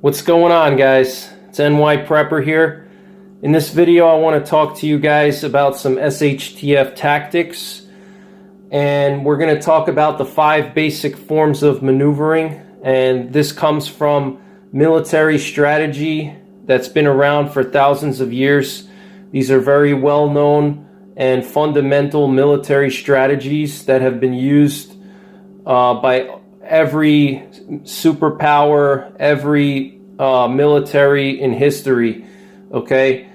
What's going on, guys? It's NYPrepper here. In this video I want to talk to you guys about some SHTF tactics, and we're going to talk about the 5 basic forms of maneuvering, and this comes from military strategy that's been around for thousands of years. These are very well known and fundamental military strategies that have been used by every superpower, every military in history. Okay,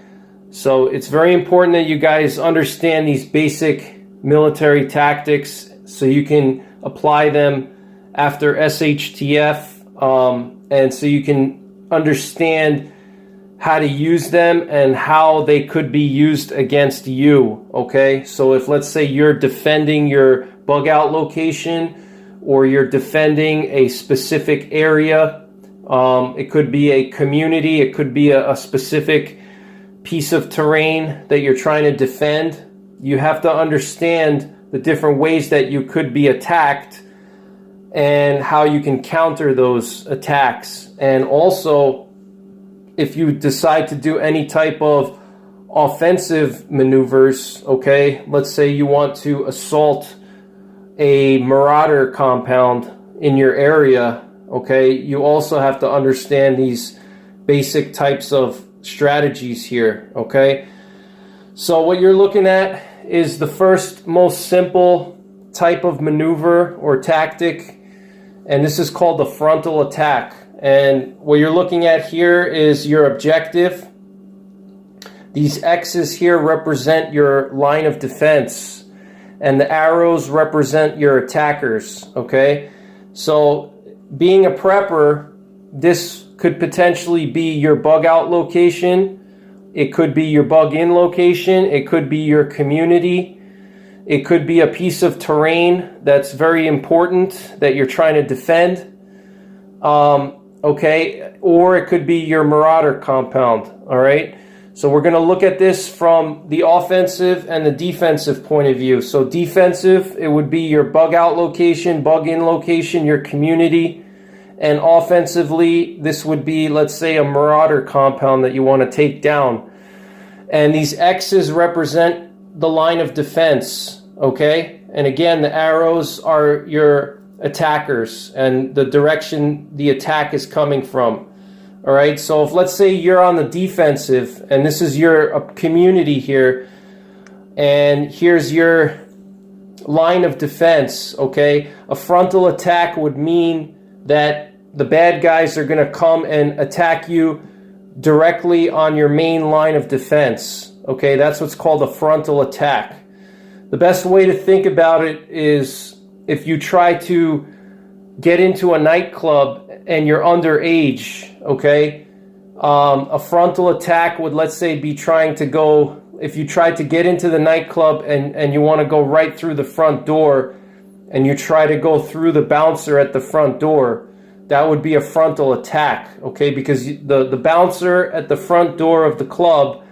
so it's very important that you guys understand these basic military tactics so you can apply them after SHTF, and so you can understand how to use them and how they could be used against you. Okay, so if, let's say, you're defending your bug out location, or you're defending a specific area, it could be a community, it could be a specific piece of terrain that you're trying to defend, you have to understand the different ways that you could be attacked and how you can counter those attacks. And also, if you decide to do any type of offensive maneuvers, okay, let's say you want to assault a marauder compound in your area, okay, you also have to understand these basic types of strategies here. Okay, so what you're looking at is the first most simple type of maneuver or tactic, and this is called the frontal attack. And what you're looking at here is your objective. These X's here represent your line of defense, and the arrows represent your attackers. Okay, so being a prepper, this could potentially be your bug out location, it could be your bug in location, it could be your community, it could be a piece of terrain that's very important that you're trying to defend, okay, or it could be your marauder compound. All right, so we're going to look at this from the offensive and the defensive point of view. So defensive, it would be your bug out location, bug in location, your community. And offensively, this would be, let's say, a marauder compound that you want to take down. And these X's represent the line of defense, okay? And again, the arrows are your attackers and the direction the attack is coming from. All right, so if, let's say, you're on the defensive and this is your community here, and here's your line of defense, okay? A frontal attack would mean that the bad guys are going to come and attack you directly on your main line of defense. Okay, that's what's called a frontal attack. The best way to think about it is if you try to get into a nightclub and you're underage, okay? A frontal attack would, let's say, be trying to go, if you tried to get into the nightclub and you want to go right through the front door and you try to go through the bouncer at the front door, that would be a frontal attack, okay? Because the bouncer at the front door of the club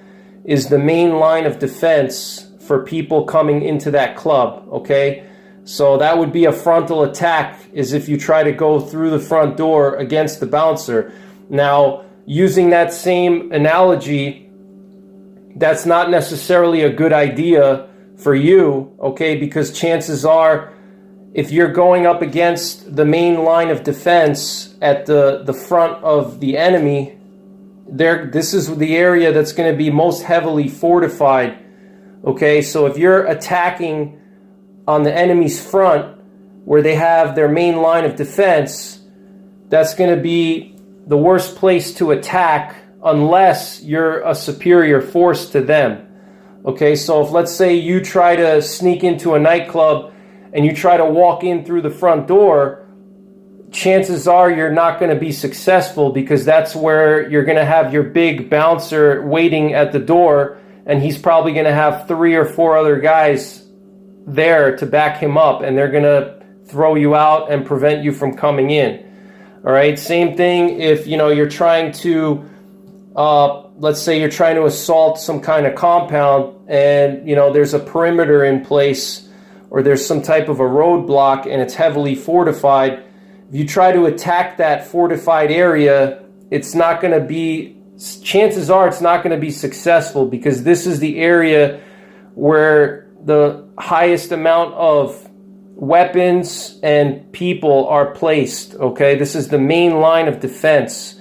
is the main line of defense for people coming into that club, okay? So that would be a frontal attack, is if you try to go through the front door against the bouncer. Now, using that same analogy, that's not necessarily a good idea for you, okay? Because chances are, if you're going up against the main line of defense at the front of the enemy, this is the area that's going to be most heavily fortified, okay? So if you're attacking on the enemy's front where they have their main line of defense, that's going to be the worst place to attack unless you're a superior force to them. Okay, so if, let's say, you try to sneak into a nightclub and you try to walk in through the front door, chances are you're not going to be successful, because that's where you're going to have your big bouncer waiting at the door, and he's probably going to have 3 or 4 other guys there to back him up, and they're going to throw you out and prevent you from coming in. All right, same thing if, you know, you're trying to, let's say you're trying to assault some kind of compound, and, you know, there's a perimeter in place, or there's some type of a roadblock and it's heavily fortified. If you try to attack that fortified area it's not going to be, chances are it's not going to be successful, because this is the area where the highest amount of weapons and people are placed, okay? This is the main line of defense.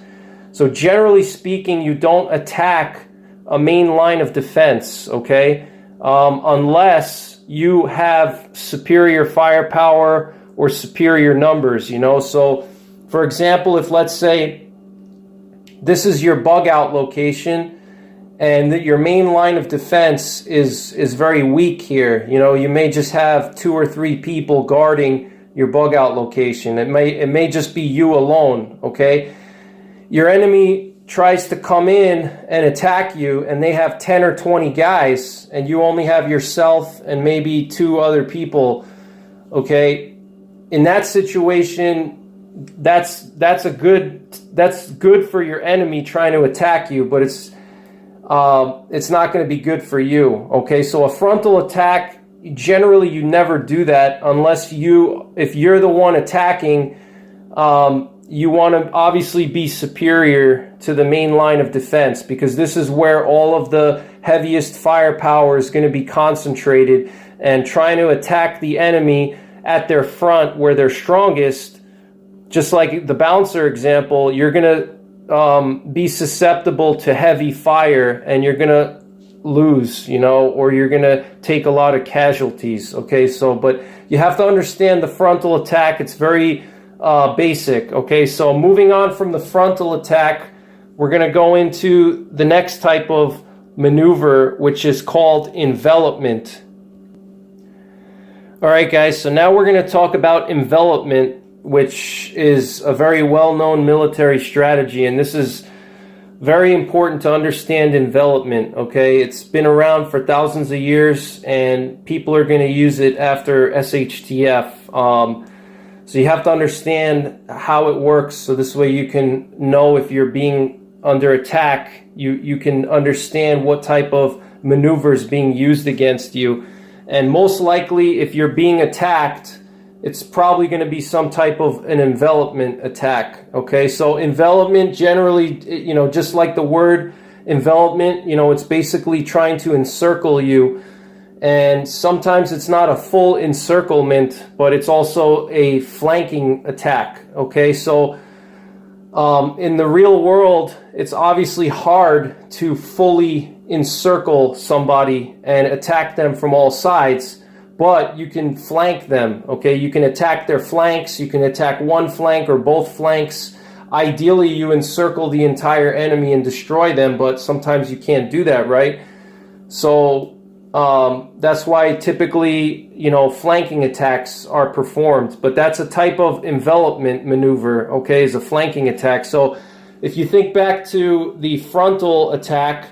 So generally speaking, you don't attack a main line of defense, okay? Unless you have superior firepower or superior numbers, you know? So, for example, if let's say this is your bug out location and that your main line of defense is very weak here, you know, you may just have 2 or 3 people guarding your bug out location. It may just be you alone, okay? Your enemy tries to come in and attack you, and they have 10 or 20 guys, and you only have yourself and maybe 2 other people, okay? In that situation, that's good for your enemy trying to attack you, but it's not going to be good for you, okay? So a frontal attack, generally you never do that unless if you're the one attacking, you want to obviously be superior to the main line of defense, because this is where all of the heaviest firepower is going to be concentrated, and trying to attack the enemy at their front where they're strongest, just like the bouncer example, you're going to be susceptible to heavy fire, and you're going to lose, you know, or you're going to take a lot of casualties, okay? So, but you have to understand the frontal attack. It's very basic, okay? So moving on from the frontal attack, we're going to go into the next type of maneuver, which is called envelopment. All right, guys, so now we're going to talk about envelopment, which is a very well-known military strategy, and this is very important to understand envelopment, okay? It's been around for thousands of years, and people are going to use it after SHTF. So you have to understand how it works, so this way you can know if you're being under attack, you can understand what type of maneuver is being used against you. And most likely, if you're being attacked, it's probably going to be some type of an envelopment attack, okay? So envelopment generally, you know, just like the word envelopment, you know, it's basically trying to encircle you. And sometimes it's not a full encirclement, but it's also a flanking attack, okay? So in the real world, it's obviously hard to fully encircle somebody and attack them from all sides, but you can flank them, okay? You can attack their flanks, you can attack one flank or both flanks. Ideally, you encircle the entire enemy and destroy them, but sometimes you can't do that, right? So that's why typically, you know, flanking attacks are performed, but that's a type of envelopment maneuver, okay, is a flanking attack. So if you think back to the frontal attack,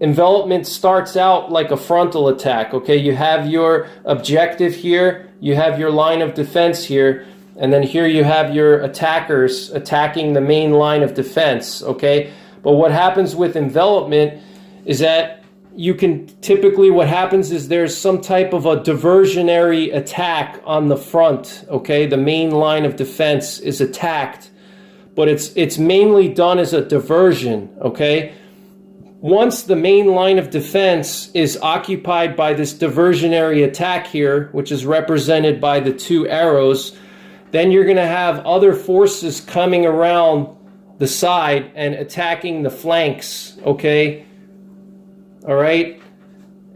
envelopment starts out like a frontal attack, okay? You have your objective here, you have your line of defense here, and then here you have your attackers attacking the main line of defense, okay? But what happens with envelopment is that you can typically, what happens is there's some type of a diversionary attack on the front, okay? The main line of defense is attacked, but it's mainly done as a diversion, okay? Once the main line of defense is occupied by this diversionary attack here, which is represented by the 2 arrows, then you're going to have other forces coming around the side and attacking the flanks, okay? All right,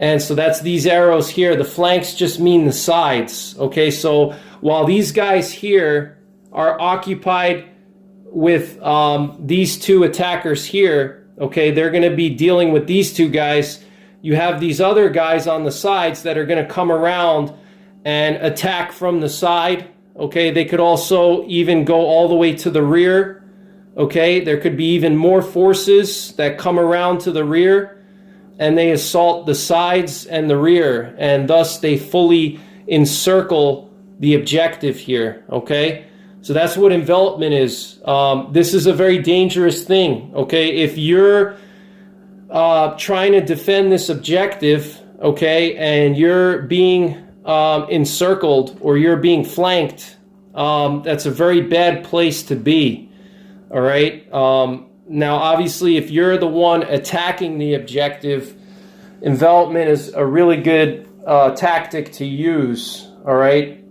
and so that's these arrows here. The flanks just mean the sides, okay? So while these guys here are occupied with these 2 attackers here, okay, they're going to be dealing with these 2 guys. You have these other guys on the sides that are going to come around and attack from the side, okay? They could also even go all the way to the rear, okay? There could be even more forces that come around to the rear, and they assault the sides and the rear, and thus they fully encircle the objective here, okay? So that's what envelopment is. This is a very dangerous thing, okay? If you're trying to defend this objective, okay, and you're being encircled or you're being flanked, that's a very bad place to be, All right. Now, obviously, if you're the one attacking the objective, envelopment is a really good tactic to use. All right.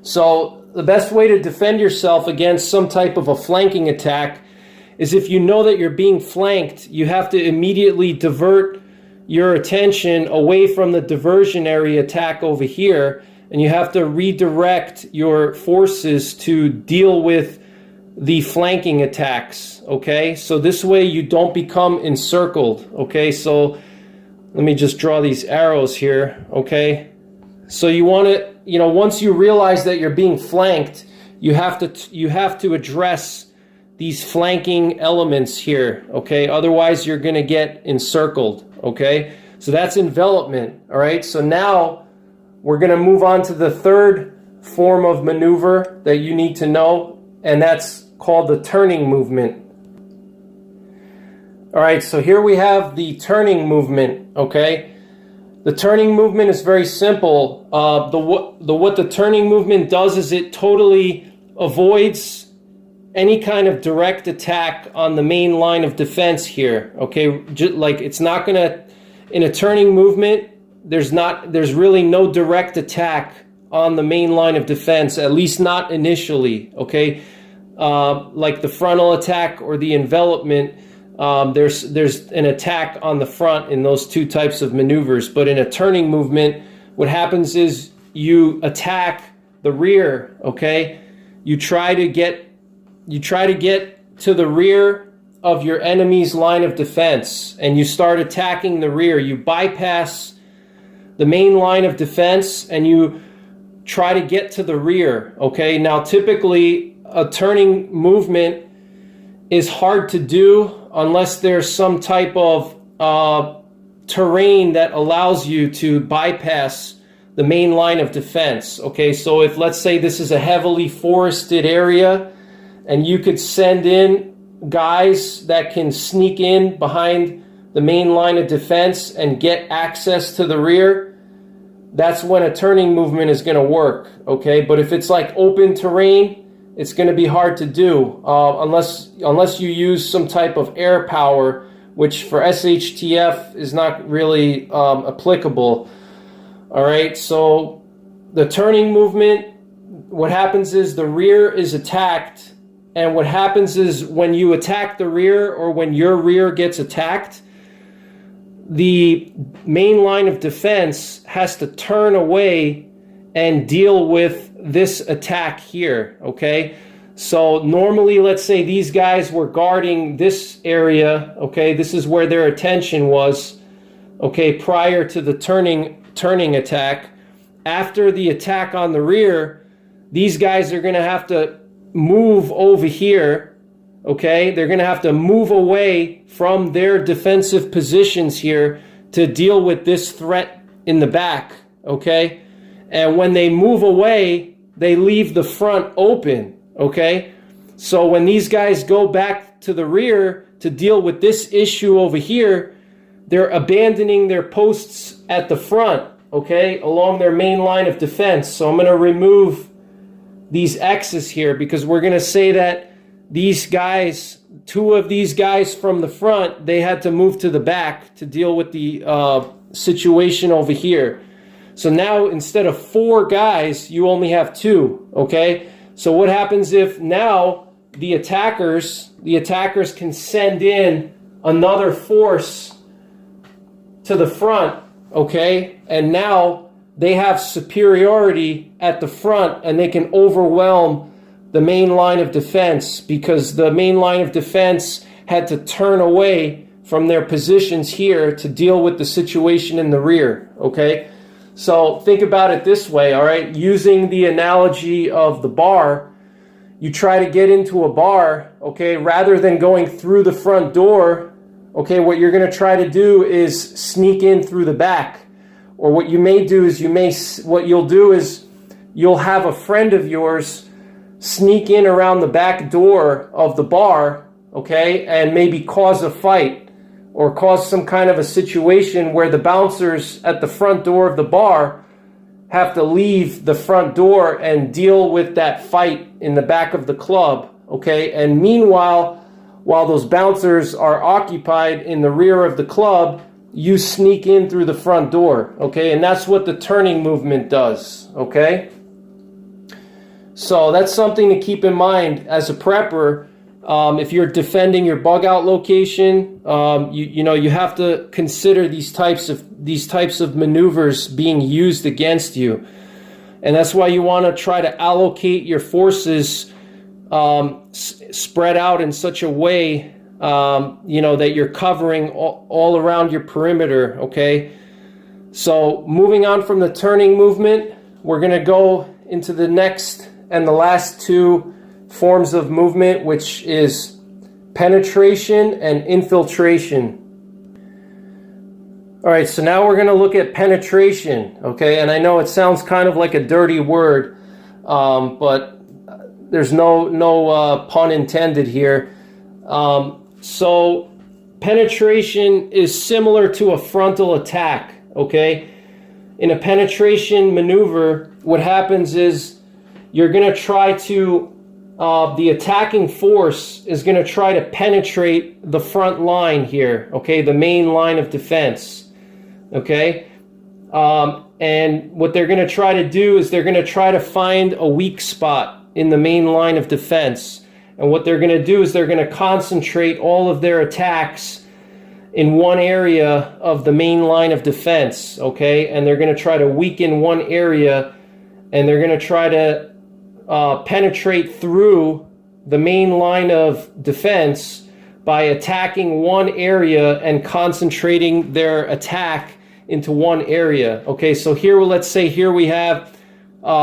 So the best way to defend yourself against some type of a flanking attack is if you know that you're being flanked, you have to immediately divert your attention away from the diversionary attack over here, and you have to redirect your forces to deal with the flanking attacks, okay? So this way you don't become encircled, okay? So let me just draw these arrows here, okay? So you want to, once you realize that you're being flanked, you have to address these flanking elements here, okay? Otherwise, you're going to get encircled, okay? So that's envelopment, all right? So now we're going to move on to the third form of maneuver that you need to know, and that's called the turning movement. All right, so here we have the turning movement, okay? The turning movement is very simple. What the turning movement does is it totally avoids any kind of direct attack on the main line of defense here, okay? Like, it's not gonna, in a turning movement, there's really no direct attack on the main line of defense, at least not initially, okay? Like the frontal attack or the envelopment, there's an attack on the front in those two types of maneuvers. But in a turning movement, what happens is you attack the rear, okay? You try to get to the rear of your enemy's line of defense, and you start attacking the rear. You bypass the main line of defense and you try to get to the rear, okay? Now, typically, a turning movement is hard to do unless there's some type of terrain that allows you to bypass the main line of defense, okay? So if, let's say, this is a heavily forested area and you could send in guys that can sneak in behind the main line of defense and get access to the rear, that's when a turning movement is going to work, okay? But if it's like open terrain, it's going to be hard to do unless you use some type of air power, which for SHTF is not really applicable. All right, so the turning movement, what happens is the rear is attacked, and what happens is when you attack the rear or when your rear gets attacked, the main line of defense has to turn away and deal with this attack here, okay? So normally, let's say these guys were guarding this area, okay? This is where their attention was, okay, prior to the turning attack. After the attack on the rear, these guys are going to have to move over here, okay? They're going to have to move away from their defensive positions here to deal with this threat in the back, okay? And when they move away, they leave the front open, okay? So when these guys go back to the rear to deal with this issue over here, they're abandoning their posts at the front, okay, along their main line of defense. So I'm going to remove these X's here because we're going to say that these guys, two of these guys from the front, they had to move to the back to deal with the situation over here. So now instead of 4 guys, you only have 2, okay? So what happens if now the attackers can send in another force to the front, okay? And now they have superiority at the front and they can overwhelm the main line of defense because the main line of defense had to turn away from their positions here to deal with the situation in the rear, okay? So think about it this way, all right? Using the analogy of the bar, you try to get into a bar, okay? Rather than going through the front door, okay, what you're going to try to do is sneak in through the back. Or what you may do is you'll have a friend of yours sneak in around the back door of the bar, okay, and maybe cause a fight or cause some kind of a situation where the bouncers at the front door of the bar have to leave the front door and deal with that fight in the back of the club, okay? And meanwhile, while those bouncers are occupied in the rear of the club, you sneak in through the front door, okay? And that's what the turning movement does, okay? So that's something to keep in mind as a prepper. If you're defending your bug out location, you have to consider these types of maneuvers being used against you. And that's why you want to try to allocate your forces spread out in such a way that you're covering all around your perimeter, okay? So moving on from the turning movement, we're going to go into the next and the last two forms of movement, which is penetration and infiltration. All right, so now we're going to look at penetration, okay? And I know it sounds kind of like a dirty word, but there's no pun intended here. So penetration is similar to a frontal attack, okay? In a penetration maneuver, what happens is you're going to try to, the attacking force is going to try to penetrate the front line here, okay? The main line of defense, okay? And what they're going to try to do is they're going to try to find a weak spot in the main line of defense. And what they're going to do is they're going to concentrate all of their attacks in one area of the main line of defense, okay? And they're going to try to weaken one area, and they're going to try to penetrate through the main line of defense by attacking one area and concentrating their attack into one area, okay? So here, let's say here we have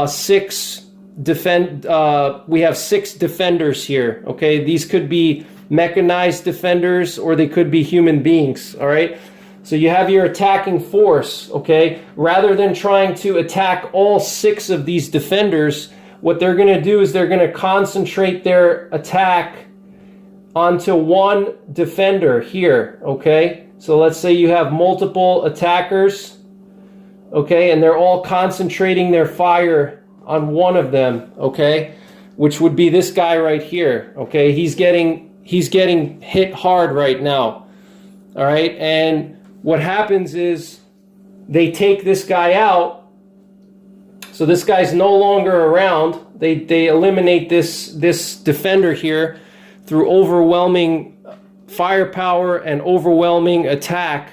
six defenders here, okay? These could be mechanized defenders or they could be human beings, all right? So you have your attacking force, okay? Rather than trying to attack all six of these defenders, what they're going to do is they're going to concentrate their attack onto one defender here, okay? So let's say you have multiple attackers, okay? And they're all concentrating their fire on one of them, okay, which would be this guy right here, okay? He's getting hit hard right now, all right? And what happens is they take this guy out, so this guy's no longer around. They eliminate this defender here through overwhelming firepower and overwhelming attack.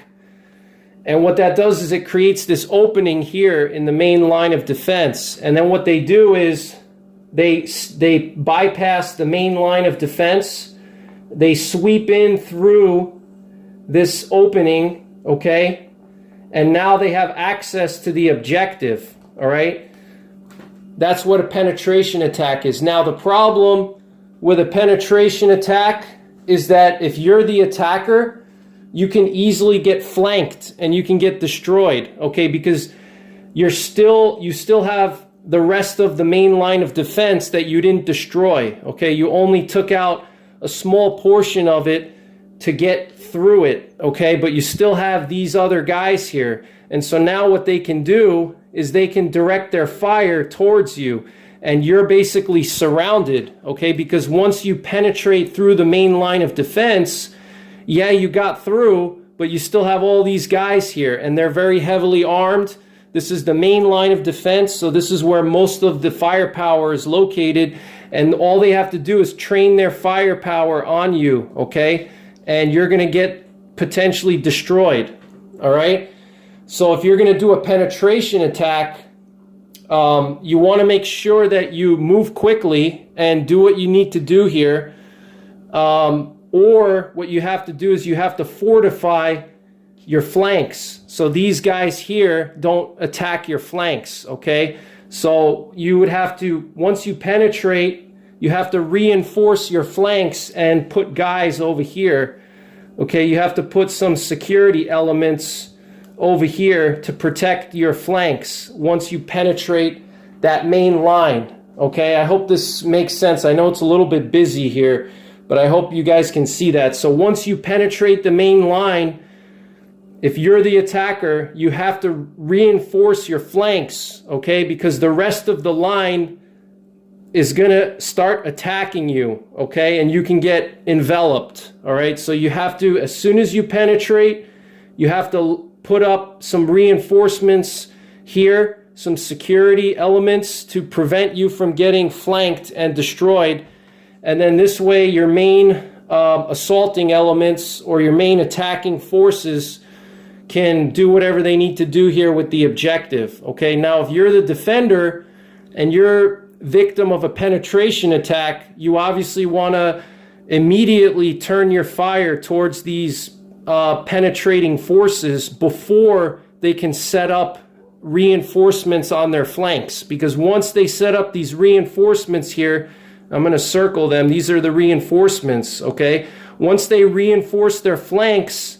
And what that does is it creates this opening here in the main line of defense. And then what they do is they bypass the main line of defense. They sweep in through this opening, okay? And now they have access to the objective, all right? That's what a penetration attack is. Now, the problem with a penetration attack is that if you're the attacker, you can easily get flanked and you can get destroyed, okay? Because you still have the rest of the main line of defense that you didn't destroy, okay? You only took out a small portion of it to get through it, okay? But you still have these other guys here. And so now what they can do is they can direct their fire towards you, and you're basically surrounded, okay? Because once you penetrate through the main line of defense, yeah, you got through, but you still have all these guys here, and they're very heavily armed. This is the main line of defense, so this is where most of the firepower is located, and all they have to do is train their firepower on you, okay? And you're going to get potentially destroyed, all right? So if you're going to do a penetration attack, you want to make sure that you move quickly and do what you need to do here. Or what you have to do is you have to fortify your flanks. So these guys here don't attack your flanks, okay? So you would have to, once you penetrate, you have to reinforce your flanks and put guys over here, okay? You have to put some security elements over here to protect your flanks once you penetrate that main line, okay? I hope this makes sense. I know it's a little bit busy here, but I hope you guys can see that. So once you penetrate the main line, if you're the attacker, you have to reinforce your flanks, okay? Because the rest of the line is going to start attacking you, okay? And you can get enveloped, all right? So you have to, as soon as you penetrate, you have to put up some reinforcements here, some security elements to prevent you from getting flanked and destroyed. And then this way, your main assaulting elements or your main attacking forces can do whatever they need to do here with the objective, okay? Now, if you're the defender and you're victim of a penetration attack, you obviously want to immediately turn your fire towards these penetrating forces before they can set up reinforcements on their flanks, because once they set up these reinforcements here, I'm going to circle them, these are the reinforcements, okay? Once they reinforce their flanks,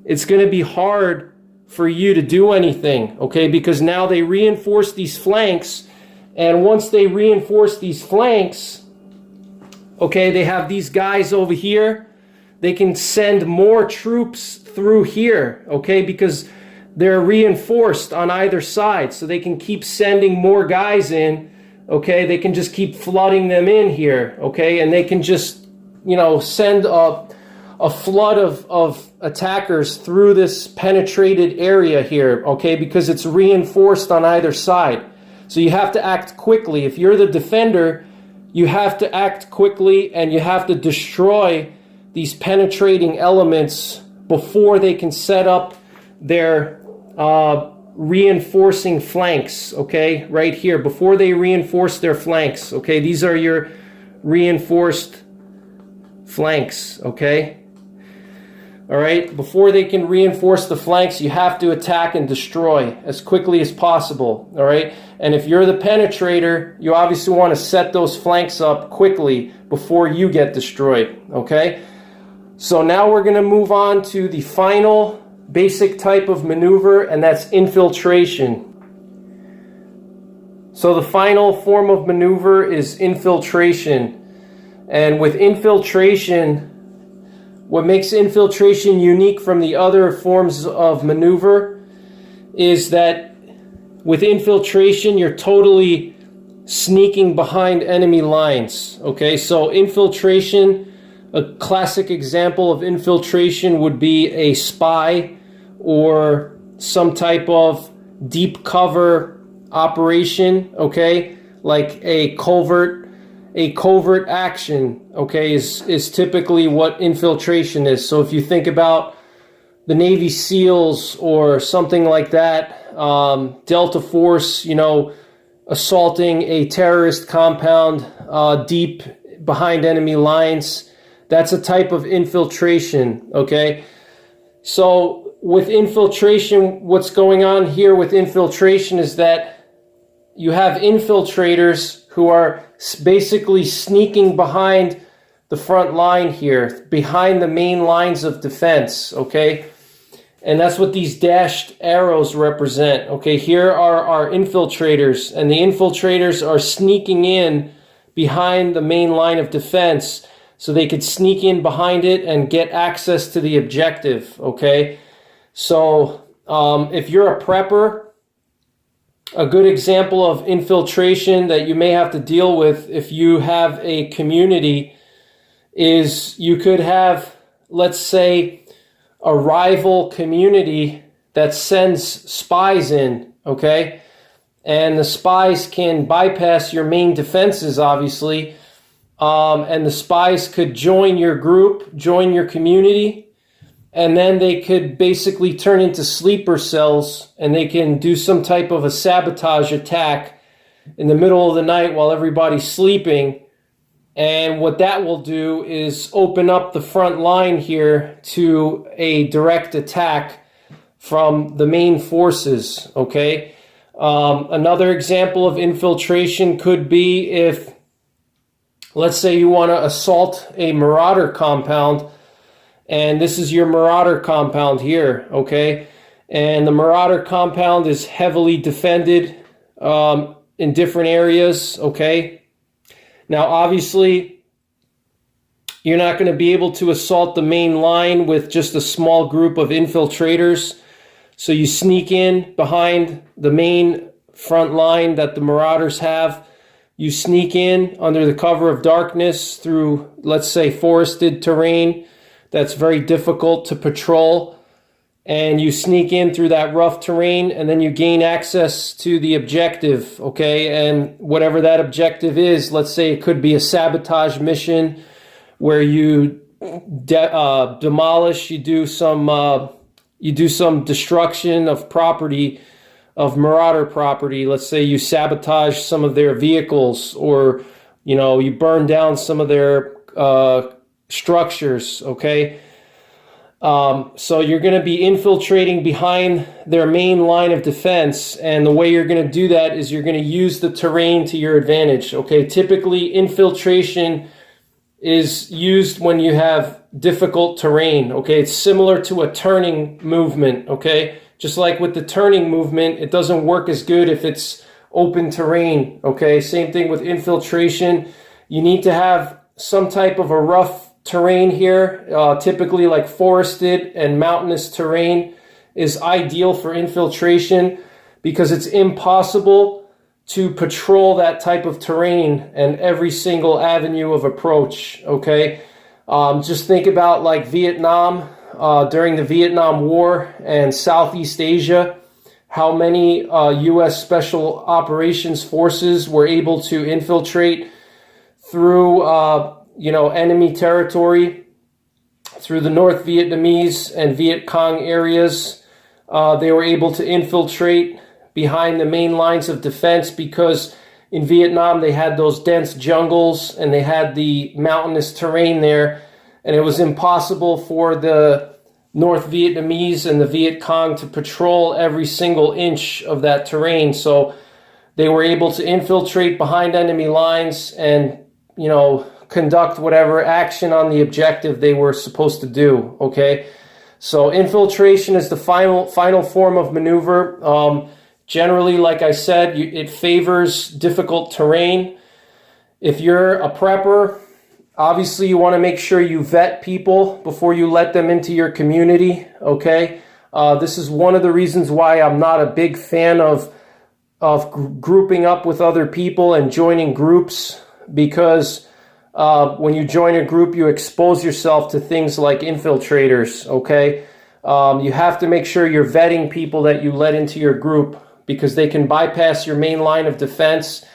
it's going to be hard for you to do anything, okay? Because now they reinforce these flanks, and once they reinforce these flanks, okay, they have these guys over here. They can send more troops through here, okay, because they're reinforced on either side, so they can keep sending more guys in, okay? They can just keep flooding them in here, okay? And they can just, you know, send a flood of attackers through this penetrated area here, okay, because it's reinforced on either side. So you have to act quickly. If you're the defender, you have to act quickly and you have to destroy these penetrating elements before they can set up their reinforcing flanks, okay, right here, before they reinforce their flanks, okay? These are your reinforced flanks, okay? All right, before they can reinforce the flanks, you have to attack and destroy as quickly as possible, all right? And if you're the penetrator, you obviously want to set those flanks up quickly before you get destroyed, okay? So now we're going to move on to the final basic type of maneuver, and that's infiltration. So the final form of maneuver is infiltration. And with infiltration, what makes infiltration unique from the other forms of maneuver is that with infiltration, you're totally sneaking behind enemy lines, okay? So infiltration, a classic example of infiltration would be a spy or some type of deep cover operation, okay? Like a covert action, okay, is typically what infiltration is. So if you think about the Navy SEALs or something like that, Delta Force, you know, assaulting a terrorist compound deep behind enemy lines, that's a type of infiltration, okay? So with infiltration, what's going on here with infiltration is that you have infiltrators who are basically sneaking behind the front line here, behind the main lines of defense, okay? And that's what these dashed arrows represent, okay? Here are our infiltrators, and the infiltrators are sneaking in behind the main line of defense so they could sneak in behind it and get access to the objective, okay? So if you're a prepper, a good example of infiltration that you may have to deal with if you have a community is you could have, let's say, a rival community that sends spies in, okay? And the spies can bypass your main defenses, obviously, and the spies could join your group, join your community, and then they could basically turn into sleeper cells and they can do some type of a sabotage attack in the middle of the night while everybody's sleeping. And what that will do is open up the front line here to a direct attack from the main forces, okay? Another example of infiltration could be if, let's say you want to assault a marauder compound, and this is your marauder compound here, okay? And the marauder compound is heavily defended in different areas, okay? Now, obviously, you're not going to be able to assault the main line with just a small group of infiltrators. So you sneak in behind the main front line that the marauders have. You sneak in under the cover of darkness through, let's say, forested terrain that's very difficult to patrol. And you sneak in through that rough terrain, and then you gain access to the objective, okay? And whatever that objective is, let's say it could be a sabotage mission where you demolish, you do some destruction of property, of Marauder property. Let's say you sabotage some of their vehicles, or you burn down some of their structures, okay? So you're going to be infiltrating behind their main line of defense, and the way you're going to do that is you're going to use the terrain to your advantage, okay? Typically, infiltration is used when you have difficult terrain, okay? It's similar to a turning movement, okay? Just like with the turning movement, it doesn't work as good if it's open terrain, okay? Same thing with infiltration. You need to have some type of a rough terrain here, typically like forested and mountainous terrain is ideal for infiltration because it's impossible to patrol that type of terrain and every single avenue of approach, okay? Just think about like Vietnam, during the Vietnam War and Southeast Asia, how many U.S. Special Operations Forces were able to infiltrate through enemy territory, through the North Vietnamese and Viet Cong areas. They were able to infiltrate behind the main lines of defense because in Vietnam they had those dense jungles and they had the mountainous terrain there, and it was impossible for the North Vietnamese and the Viet Cong to patrol every single inch of that terrain. So they were able to infiltrate behind enemy lines and, conduct whatever action on the objective they were supposed to do, okay? So infiltration is the final form of maneuver. Generally, like I said, it favors difficult terrain. If you're a prepper, obviously you want to make sure you vet people before you let them into your community, okay? This is one of the reasons why I'm not a big fan of grouping up with other people and joining groups, because when you join a group, you expose yourself to things like infiltrators, okay? You have to make sure you're vetting people that you let into your group, because they can bypass your main line of defense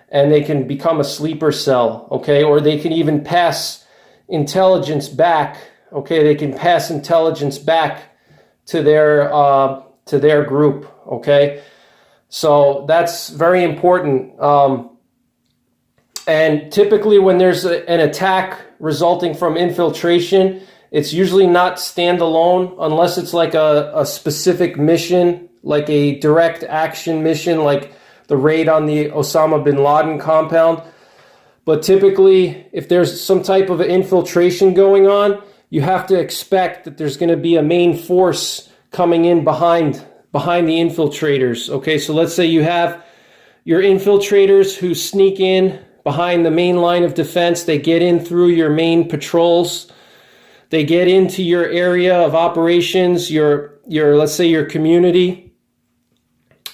and they can become a sleeper cell, okay? Or they can even pass intelligence back, okay? They can pass intelligence back to their group, okay? So that's very important. And typically when there's an attack resulting from infiltration, it's usually not standalone unless it's like a specific mission, like a direct action mission, like the raid on the Osama bin Laden compound. But typically, if there's some type of infiltration going on, you have to expect that there's going to be a main force coming in behind the infiltrators. Okay, so let's say you have your infiltrators who sneak in behind the main line of defense. They get in through your main patrols. They get into your area of operations, your let's say your community,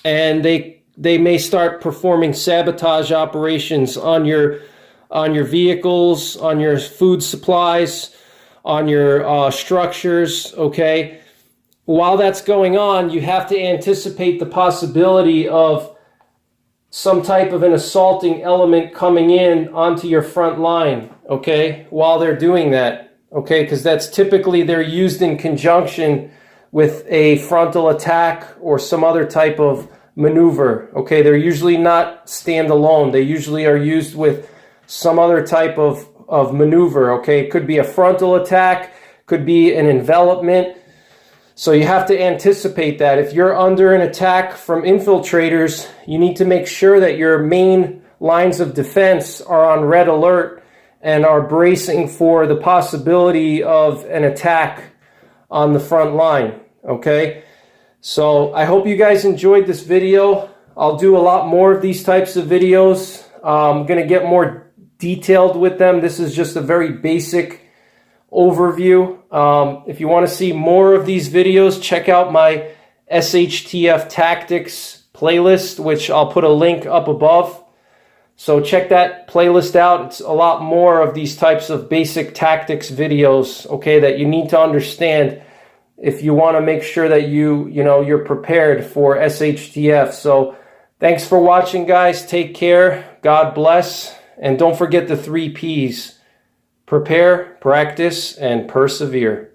and they may start performing sabotage operations on your vehicles, on your food supplies, on your structures, okay? While that's going on, you have to anticipate the possibility of some type of an assaulting element coming in onto your front line, okay, while they're doing that, okay? Because that's typically, they're used in conjunction with a frontal attack or some other type of maneuver, okay? They're usually not standalone. They usually are used with some other type of maneuver, okay? It could be a frontal attack, could be an envelopment. So you have to anticipate that. If you're under an attack from infiltrators, you need to make sure that your main lines of defense are on red alert and are bracing for the possibility of an attack on the front line, okay? So I hope you guys enjoyed this video. I'll do a lot more of these types of videos. I'm going to get more detailed with them. This is just a very basic overview. If you want to see more of these videos, check out my SHTF Tactics playlist, which I'll put a link up above. So check that playlist out. It's a lot more of these types of basic tactics videos, okay, that you need to understand if you want to make sure that you're prepared for SHTF. So thanks for watching, guys. Take care. God bless. And don't forget the 3 Ps. Prepare, practice, and persevere.